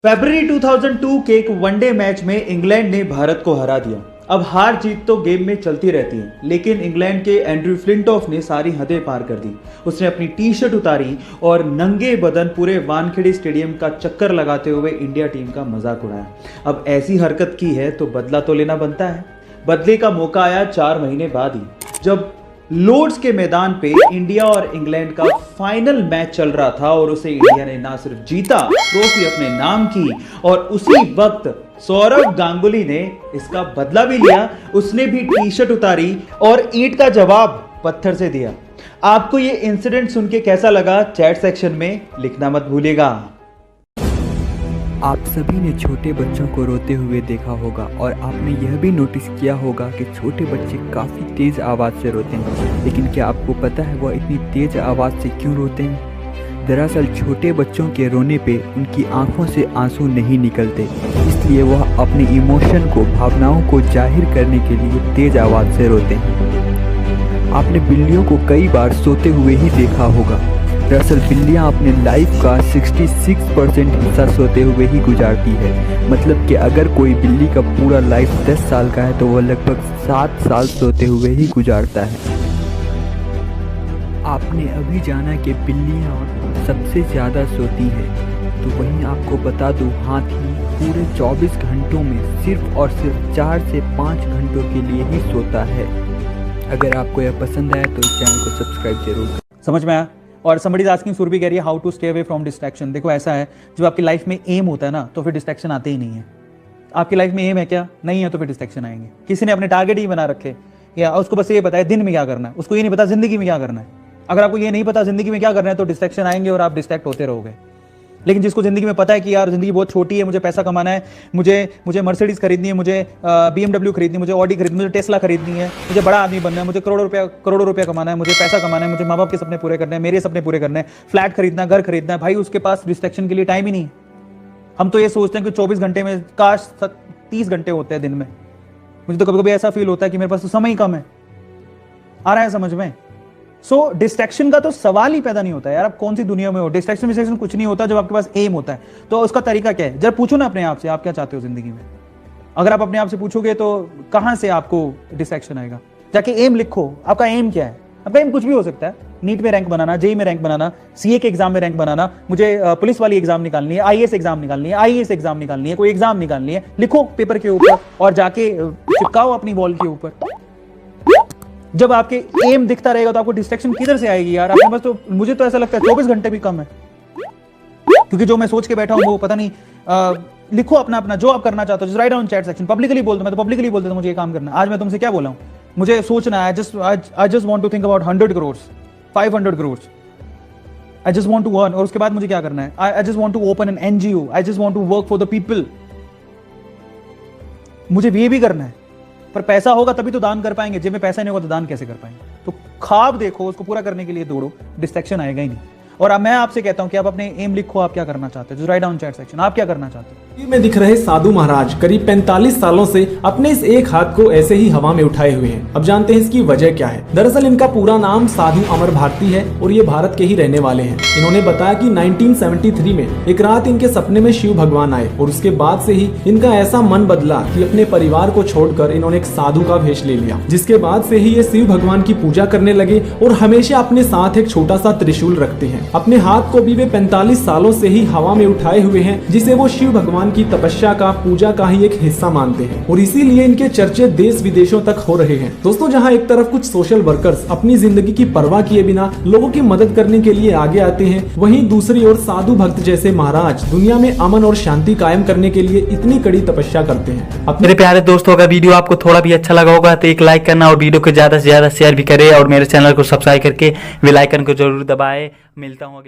फरवरी 2002 के एक one day match में इंग्लैंड ने भारत को हरा दिया। अब हार जीत तो गेम में चलती रहती है, लेकिन इंग्लैंड के एंड्रयू फ्लिंटॉफ ने सारी हदें पार कर दी। उसने अपनी टी शर्ट उतारी और नंगे बदन पूरे वानखेड़े स्टेडियम का चक्कर लगाते हुए इंडिया टीम का मजाक उड़ाया। अब ऐसी हरकत की है तो बदला तो लेना बनता है। बदले का मौका आया 4 महीने बाद ही, जब लॉर्ड्स के मैदान पे इंडिया और इंग्लैंड का फाइनल मैच चल रहा था और उसे इंडिया ने ना सिर्फ जीता, ट्रॉफी अपने नाम की और उसी वक्त सौरव गांगुली ने इसका बदला भी लिया। उसने भी टी शर्ट उतारी और ईंट का जवाब पत्थर से दिया। आपको ये इंसिडेंट सुन के कैसा लगा, चैट सेक्शन में लिखना मत भूलिएगा। आप सभी ने छोटे बच्चों को रोते हुए देखा होगा और आपने यह भी नोटिस किया होगा कि छोटे बच्चे काफ़ी तेज़ आवाज़ से रोते हैं, लेकिन क्या आपको पता है वह इतनी तेज़ आवाज़ से क्यों रोते हैं? दरअसल छोटे बच्चों के रोने पे उनकी आंखों से आंसू नहीं निकलते, इसलिए वह अपने इमोशन को, भावनाओं को जाहिर करने के लिए तेज़ आवाज़ से रोते हैं। आपने बिल्लियों को कई बार सोते हुए ही देखा होगा। दरअसल बिल्लियाँ अपने लाइफ का 66% हिस्सा सोते हुए ही गुजारती है। मतलब कि अगर कोई बिल्ली का पूरा लाइफ 10 साल का है तो वह लगभग 7 साल सोते हुए ही गुजारता है। आपने अभी जाना कि बिल्लियाँ सबसे ज़्यादा सोती है, तो वहीं आपको बता दूँ हाथी पूरे 24 घंटों में सिर्फ और सिर्फ 4 से 5 घंटों के लिए ही सोता है। अगर आपको यह पसंद आया तो इस चैनल को सब्सक्राइब जरूर करें। समझ में आया? और समबडी इज आस्किंग, सुरभि कह रही है how to stay away from distraction. देखो ऐसा है, जब आपकी लाइफ में एम होता है ना तो फिर डिस्ट्रैक्शन आते ही नहीं है। आपकी लाइफ में एम है क्या? नहीं है तो फिर डिस्ट्रैक्शन आएंगे। किसी ने अपने टारगेट ही बना रखे या उसको बस ये पता है दिन में क्या करना है, उसको ये नहीं पता जिंदगी में क्या करना है। अगर आपको ये नहीं पता जिंदगी में क्या करना है तो डिस्ट्रैक्शन आएंगे और आप डिस्ट्रैक्ट होते रहोगे। लेकिन जिसको जिंदगी में पता है कि यार जिंदगी बहुत छोटी है, मुझे पैसा कमाना है, मुझे मर्सिडीज खरीदनी है, मुझे BMW खरीदनी है, मुझे ऑडी खरीदनी है, मुझे टेस्ला खरीदनी है, मुझे बड़ा आदमी बनना है, मुझे करोड़ों रुपया कमाना है, मुझे पैसा कमाना है, मुझे माँ बाप के सपने पूरे करने हैं, मेरे सपने पूरे करने हैं, फ्लैट खरीदना है, घर खरीदना है, भाई उसके पास डिस्ट्रैक्शन के लिए टाइम ही नहीं है। हम तो ये सोचते हैं कि 24 घंटे में काश 30 घंटे होते हैं दिन में। मुझे तो कभी कभी ऐसा फील होता है कि मेरे पास तो समय ही कम है। आ रहा है समझ में? सो डिस्ट्रैक्शन का तो सवाल ही पैदा नहीं होता यार। आप कौन सी दुनिया में हो? डिस्ट्रैक्शन कुछ नहीं होता जब आपके पास एम होता है। तो उसका तरीका क्या है? जरा पूछो ना अपने आप से, आप क्या चाहते हो जिंदगी में। अगर आप अपने आप से पूछोगे तो कहां से आपको डिस्ट्रैक्शन आएगा? जाके एम लिखो, आपका एम क्या है? आपका एम कुछ भी हो सकता है। नीट में रैंक बनाना, जेई में रैंक बनाना, सीए के एग्जाम में रैंक बनाना, मुझे पुलिस वाली एग्जाम निकालनी है, आईएएस एग्जाम निकालनी है, आईएएस एग्जाम निकालनी है, कोई एग्जाम निकालनी है, लिखो पेपर के ऊपर और जाके चिपकाओ अपनी वॉल के ऊपर। जब आपके एम दिखता रहेगा तो आपको डिस्ट्रैक्शन किधर से आएगी यार? आपके पास तो, मुझे तो ऐसा लगता है 24 घंटे भी कम है, क्योंकि जो मैं सोच के बैठा हूं वो पता नहीं। लिखो अपना जो आप करना चाहते हो, just write down chat section. Publicly बोल दो, मैं तो पब्लिकली बोल देता हूं मुझे ये काम करना है। आज मैं तुमसे क्या बोला हूं? मुझे सोचना है, I just want to think about 100 crore, 500 crore, I just want to earn. और उसके बाद मुझे क्या करना है? I just want to open an NGO, I just want to work for the people. मुझे ये भी करना है, पर पैसा होगा तभी तो दान कर पाएंगे। जेब में पैसा नहीं होगा तो दान कैसे कर पाएंगे? तो ख्वाब देखो, उसको पूरा करने के लिए दौड़ो, डिस्ट्रैक्शन आएगा ही नहीं। और अब मैं आपसे कहता हूं कि आप अपने एम लिखो, आप क्या करना चाहते हो, राइट डाउन चैट सेक्शन। आप क्या करना चाहते हो? में दिख रहे साधु महाराज करीब 45 सालों से अपने इस एक हाथ को ऐसे ही हवा में उठाए हुए हैं। अब जानते हैं इसकी वजह क्या है। दरअसल इनका पूरा नाम साधु अमर भारती है और ये भारत के ही रहने वाले हैं। इन्होंने बताया कि 1973 में एक रात इनके सपने में शिव भगवान आए और उसके बाद से ही इनका ऐसा मन बदला कि अपने परिवार को छोड़कर इन्होंने एक साधु का भेष ले लिया। जिसके बाद से ही ये शिव भगवान की पूजा करने लगे और हमेशा अपने साथ एक छोटा सा त्रिशूल रखते हैं। अपने हाथ को भी वे 45 सालों से ही हवा में उठाए हुए हैं, जिसे वो शिव भगवान की तपस्या का, पूजा का ही एक हिस्सा मानते हैं और इसीलिए इनके चर्चे देश विदेशों तक हो रहे हैं। दोस्तों, जहां एक तरफ कुछ सोशल वर्कर्स अपनी जिंदगी की परवाह किए बिना लोगों की मदद करने के लिए आगे आते हैं, वहीं दूसरी ओर साधु भक्त जैसे महाराज दुनिया में अमन और शांति कायम करने के लिए इतनी कड़ी तपस्या करते हैं। मेरे प्यारे दोस्तों, अगर वीडियो आपको थोड़ा भी अच्छा लगा होगा तो एक लाइक करना और वीडियो को ज्यादा से ज्यादा शेयर भी करें और मेरे चैनल को सब्सक्राइब करके बेल आइकन को जरूर दबाएं। मिलता हूँ अगले